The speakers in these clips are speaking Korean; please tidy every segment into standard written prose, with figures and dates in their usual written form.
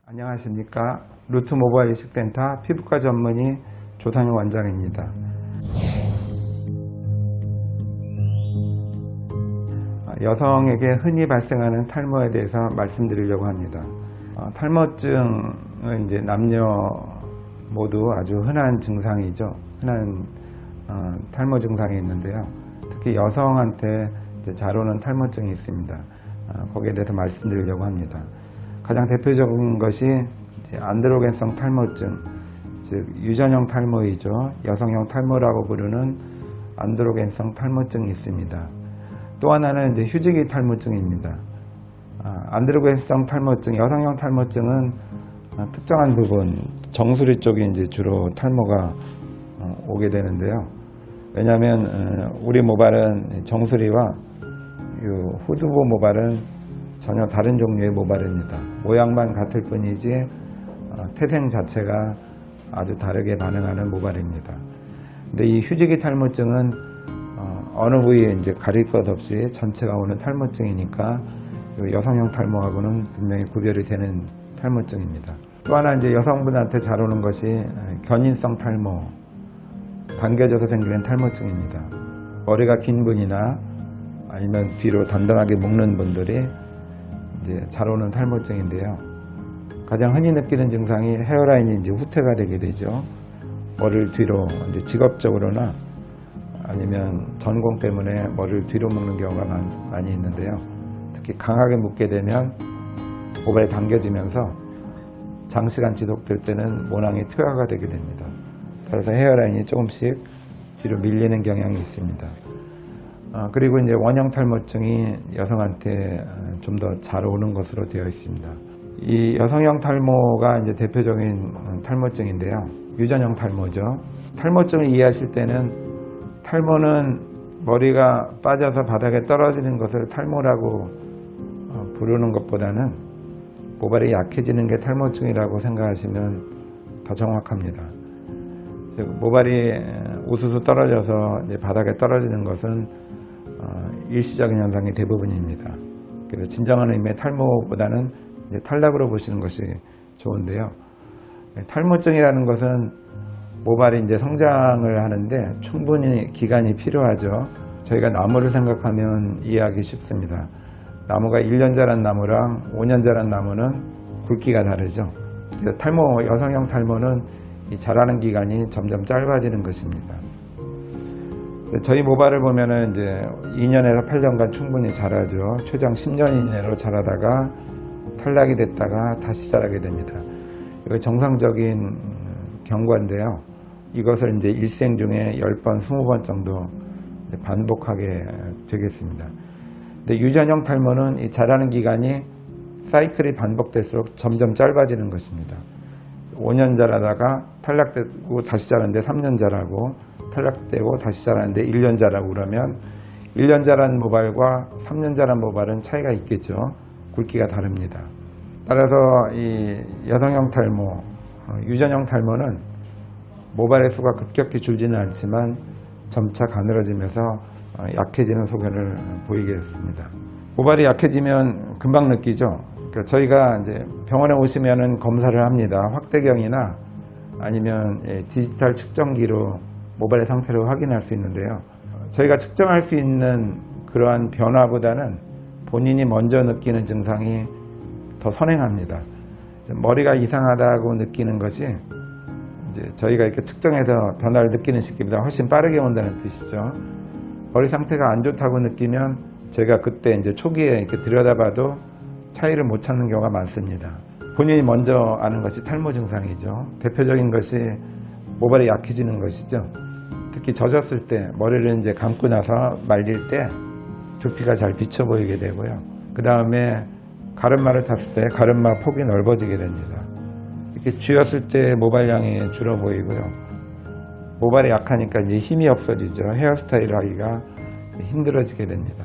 안녕하십니까. 루트 모바일 이식센터 피부과 전문의 조상용 원장입니다. 여성에게 흔히 발생하는 탈모에 대해서 말씀드리려고 합니다. 탈모증은 이제 남녀 모두 아주 흔한 증상이죠. 흔한 탈모 증상이 있는데요. 특히 여성한테 이제 잘 오는 탈모증이 있습니다. 거기에 대해서 말씀드리려고 합니다. 가장 대표적인 것이 안드로겐성 탈모증, 즉 유전형 탈모이죠. 여성형 탈모라고 부르는 안드로겐성 탈모증이 있습니다. 또 하나는 이제 휴지기 탈모증입니다. 안드로겐성 탈모증, 여성형 탈모증은 특정한 부분, 정수리 쪽에 이제 주로 탈모가 오게 되는데요. 왜냐하면 우리 모발은 정수리와 후두부 모발은 전혀 다른 종류의 모발입니다. 모양만 같을 뿐이지 태생 자체가 아주 다르게 반응하는 모발입니다. 근데 이 휴지기 탈모증은 어느 부위에 이제 가릴 것 없이 전체가 오는 탈모증이니까 여성형 탈모하고는 분명히 구별이 되는 탈모증입니다. 또 하나 이제 여성분한테 잘 오는 것이 견인성 탈모, 당겨져서 생기는 탈모증입니다. 머리가 긴 분이나 아니면 뒤로 단단하게 묶는 분들이 이제 잘 오는 탈모증인데요. 가장 흔히 느끼는 증상이 헤어라인이 이제 후퇴가 되게 되죠. 머리를 뒤로 이제 직업적으로나 아니면 전공 때문에 머리를 뒤로 묶는 경우가 많이 있는데요. 특히 강하게 묶게 되면 모발이 당겨지면서 장시간 지속될 때는 모낭이 퇴화가 되게 됩니다. 그래서 헤어라인이 조금씩 뒤로 밀리는 경향이 있습니다. 그리고 이제 원형 탈모증이 여성한테 좀 더 잘 오는 것으로 되어 있습니다. 이 여성형 탈모가 이제 대표적인 탈모증인데요. 유전형 탈모죠. 탈모증을 이해하실 때는 탈모는 머리가 빠져서 바닥에 떨어지는 것을 탈모라고 부르는 것보다는 모발이 약해지는 게 탈모증이라고 생각하시면 더 정확합니다. 즉 모발이 우수수 떨어져서 이제 바닥에 떨어지는 것은 일시적인 현상이 대부분입니다. 그래서 진정한 의미의 탈모보다는 이제 탈락으로 보시는 것이 좋은데요. 탈모증이라는 것은 모발이 이제 성장을 하는데 충분히 기간이 필요하죠. 저희가 나무를 생각하면 이해하기 쉽습니다. 나무가 1년 자란 나무랑 5년 자란 나무는 굵기가 다르죠. 그래서 탈모, 여성형 탈모는 이 자라는 기간이 점점 짧아지는 것입니다. 저희 모발을 보면은 이제 2년에서 8년간 충분히 자라죠. 최장 10년 이내로 자라다가 탈락이 됐다가 다시 자라게 됩니다. 이거 정상적인 경과인데요. 이것을 이제 일생 중에 10번, 20번 정도 반복하게 되겠습니다. 근데 유전형 탈모는 이 자라는 기간이 사이클이 반복될수록 점점 짧아지는 것입니다. 5년 자라다가 탈락되고 다시 자라는데 3년 자라고, 탈락되고 다시 자라는데 1년 자라고 그러면 1년 자란 모발과 3년 자란 모발은 차이가 있겠죠. 굵기가 다릅니다. 따라서 이 여성형 탈모, 유전형 탈모는 모발의 수가 급격히 줄지는 않지만 점차 가늘어지면서 약해지는 소견을 보이게 됐습니다. 모발이 약해지면 금방 느끼죠. 그러니까 저희가 이제 병원에 오시면은 검사를 합니다. 확대경이나 아니면 디지털 측정기로 모발의 상태를 확인할 수 있는데요. 저희가 측정할 수 있는 그러한 변화보다는 본인이 먼저 느끼는 증상이 더 선행합니다. 머리가 이상하다고 느끼는 것이 이제 저희가 이렇게 측정해서 변화를 느끼는 시기보다 훨씬 빠르게 온다는 뜻이죠. 머리 상태가 안 좋다고 느끼면 저희가 그때 이제 초기에 이렇게 들여다봐도 차이를 못 찾는 경우가 많습니다. 본인이 먼저 아는 것이 탈모 증상이죠. 대표적인 것이 모발이 약해지는 것이죠. 특히 젖었을 때 머리를 이제 감고 나서 말릴 때 두피가 잘 비쳐 보이게 되고요. 그 다음에 가르마를 탔을 때 가르마 폭이 넓어지게 됩니다. 이렇게 쥐었을 때 모발량이 줄어 보이고요. 모발이 약하니까 이제 힘이 없어지죠. 헤어스타일 하기가 힘들어지게 됩니다.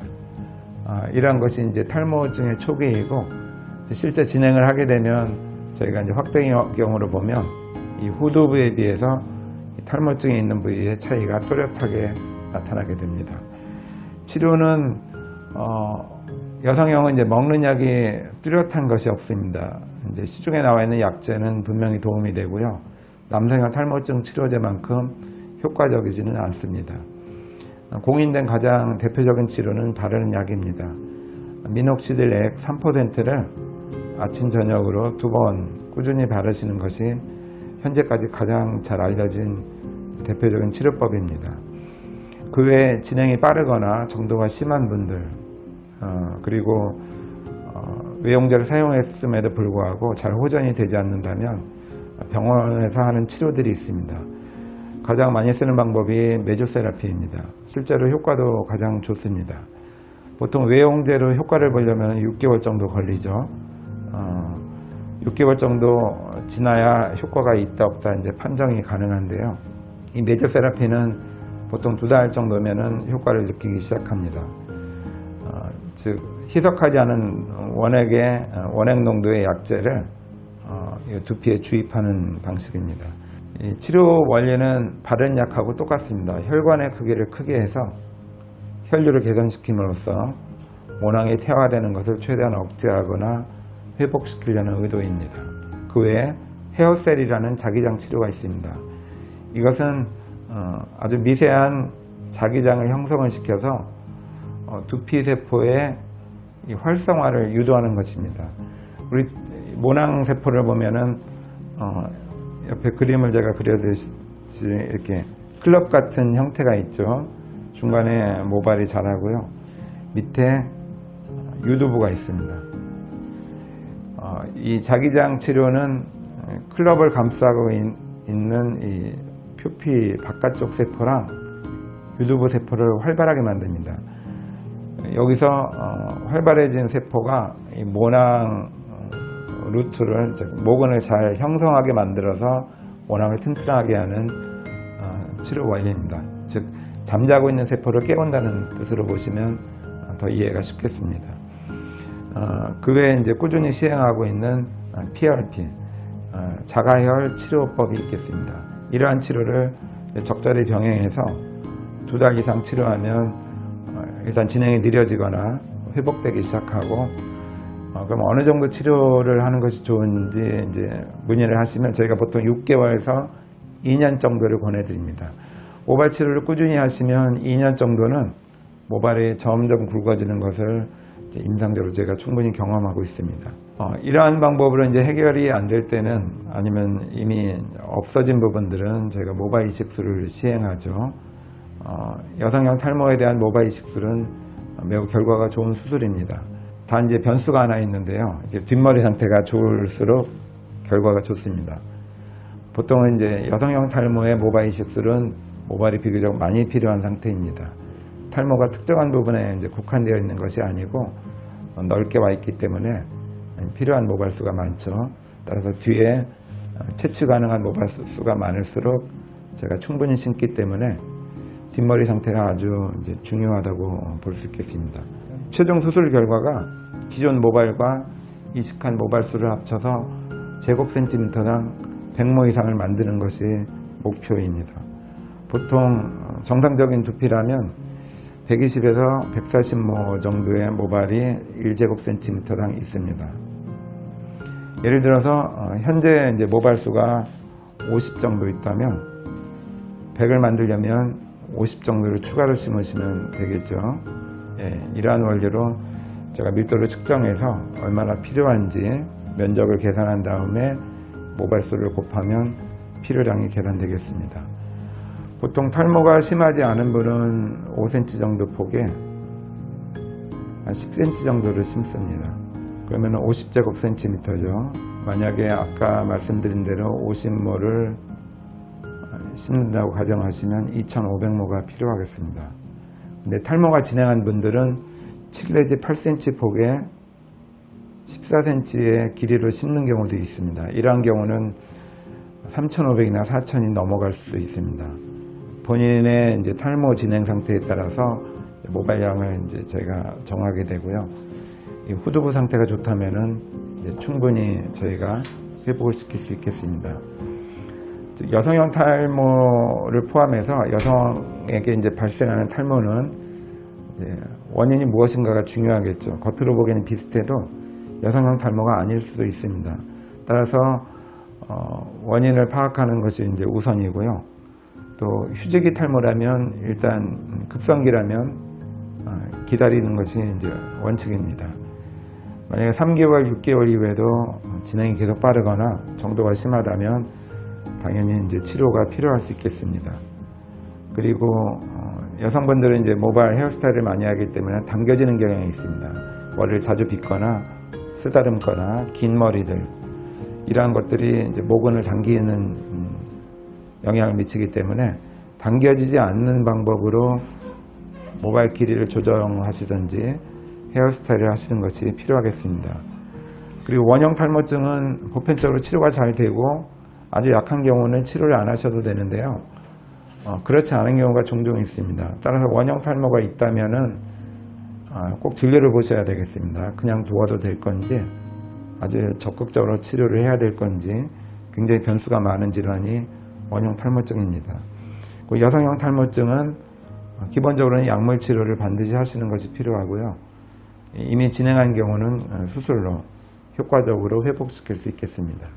이러한 것이 이제 탈모증의 초기이고, 실제 진행을 하게 되면 저희가 이제 확대경으로 보면 이 후두부에 비해서 탈모증이 있는 부위의 차이가 또렷하게 나타나게 됩니다. 치료는 여성형은 이제 먹는 약이 뚜렷한 것이 없습니다. 이제 시중에 나와 있는 약제는 분명히 도움이 되고요. 남성형 탈모증 치료제만큼 효과적이지는 않습니다. 공인된 가장 대표적인 치료는 바르는 약입니다. 미녹시딜 액 3%를 아침 저녁으로 2번 꾸준히 바르시는 것이 현재까지 가장 잘 알려진 대표적인 치료법입니다. 그 외에 진행이 빠르거나 정도가 심한 분들, 그리고 외용제를 사용했음에도 불구하고 잘 호전이 되지 않는다면 병원에서 하는 치료들이 있습니다. 가장 많이 쓰는 방법이 메조세라피입니다. 실제로 효과도 가장 좋습니다. 보통 외용제로 효과를 보려면 6개월 정도 걸리죠. 6개월 정도 지나야 효과가 있다 없다 이제 판정이 가능한데요. 이 메조세라피는 보통 2달 정도면은 효과를 느끼기 시작합니다. 즉 희석하지 않은 원액 농도의 약제를 두피에 주입하는 방식입니다. 이 치료 원리는 바른 약하고 똑같습니다. 혈관의 크기를 크게 해서 혈류를 개선시킴으로써 모낭이 퇴화되는 것을 최대한 억제하거나 회복시키려는 의도입니다. 그 외에 헤어셀이라는 자기장 치료가 있습니다. 이것은 아주 미세한 자기장을 형성을 시켜서 두피 세포의 이 활성화를 유도하는 것입니다. 우리 모낭 세포를 보면은 옆에 그림을 제가 그려드렸지 이렇게 클럽 같은 형태가 있죠. 중간에 모발이 자라고요. 밑에 유두부가 있습니다. 이 자기장 치료는 클럽을 감싸고 있는 이 표피 바깥쪽 세포랑 유두부 세포를 활발하게 만듭니다. 여기서 활발해진 세포가 이 모낭 루트를, 모근을 잘 형성하게 만들어서 모낭을 튼튼하게 하는 치료 원리입니다. 즉 잠자고 있는 세포를 깨운다는 뜻으로 보시면 더 이해가 쉽겠습니다. 그 외에 이제 꾸준히 시행하고 있는 PRP, 자가혈 치료법이 있겠습니다. 이러한 치료를 적절히 병행해서 2달 이상 치료하면 일단 진행이 느려지거나 회복되기 시작하고, 그럼 어느 정도 치료를 하는 것이 좋은지 이제 문의를 하시면 저희가 보통 6개월에서 2년 정도를 권해드립니다. 모발 치료를 꾸준히 하시면 2년 정도는 모발이 점점 굵어지는 것을 임상적으로 제가 충분히 경험하고 있습니다. 이러한 방법으로 이제 해결이 안 될 때는, 아니면 이미 없어진 부분들은 저희가 모발 이식술을 시행하죠. 여성형 탈모에 대한 모발 이식술은 매우 결과가 좋은 수술입니다. 단 이제 변수가 하나 있는데요. 이제 뒷머리 상태가 좋을수록 결과가 좋습니다. 보통은 이제 여성형 탈모의 모발 이식술은 모발이 비교적 많이 필요한 상태입니다. 탈모가 특정한 부분에 이제 국한되어 있는 것이 아니고 넓게 와 있기 때문에 필요한 모발 수가 많죠. 따라서 뒤에 채취 가능한 모발 수가 많을수록 제가 충분히 심기 때문에 뒷머리 상태가 아주 이제 중요하다고 볼 수 있겠습니다. 최종 수술 결과가 기존 모발과 이식한 모발 수를 합쳐서 제곱센티미터당 100모 이상을 만드는 것이 목표입니다. 보통 정상적인 두피라면 120에서 140모 정도의 모발이 1제곱센티미터당 있습니다. 예를 들어서 현재 이제 모발 수가 50 정도 있다면 100을 만들려면 50 정도를 추가로 심으시면 되겠죠. 이러한 원리로 제가 밀도를 측정해서 얼마나 필요한지 면적을 계산한 다음에 모발수를 곱하면 필요량이 계산되겠습니다. 보통 탈모가 심하지 않은 분은 5cm 정도 폭에 한 10cm 정도를 심습니다. 그러면 50제곱센티미터죠. 만약에 아까 말씀드린 대로 50모를 심는다고 가정하시면 2,500모가 필요하겠습니다. 근데 탈모가 진행한 분들은 7 내지 8cm 폭에 14cm의 길이로 심는 경우도 있습니다. 이러한 경우는 3,500이나 4,000이 넘어갈 수도 있습니다. 본인의 이제 탈모 진행 상태에 따라서 모발량을 이제 제가 정하게 되고요. 이 후두부 상태가 좋다면은 이제 충분히 저희가 회복을 시킬 수 있겠습니다. 여성형 탈모를 포함해서 여성에게 이제 발생하는 탈모는 이제 원인이 무엇인가가 중요하겠죠. 겉으로 보기에는 비슷해도 여성형 탈모가 아닐 수도 있습니다. 따라서 원인을 파악하는 것이 이제 우선이고요. 또 휴지기 탈모라면 일단 급성기라면 기다리는 것이 이제 원칙입니다. 만약에 3개월, 6개월 이후에도 진행이 계속 빠르거나 정도가 심하다면 당연히 이제 치료가 필요할 수 있겠습니다. 그리고 여성분들은 이제 모발 헤어스타일을 많이 하기 때문에 당겨지는 경향이 있습니다. 머리를 자주 빗거나 쓰다듬거나 긴 머리들 이러한 것들이 이제 모근을 당기는 영향을 미치기 때문에 당겨지지 않는 방법으로 모발 길이를 조정하시든지 헤어스타일을 하시는 것이 필요하겠습니다. 그리고 원형 탈모증은 보편적으로 치료가 잘 되고 아주 약한 경우는 치료를 안 하셔도 되는데요. 그렇지 않은 경우가 종종 있습니다. 따라서 원형 탈모가 있다면은 꼭 진료를 보셔야 되겠습니다. 그냥 두어도 될 건지 아주 적극적으로 치료를 해야 될 건지 굉장히 변수가 많은 질환이 원형 탈모증입니다. 여성형 탈모증은 기본적으로는 약물 치료를 반드시 하시는 것이 필요하고요. 이미 진행한 경우는 수술로 효과적으로 회복시킬 수 있겠습니다.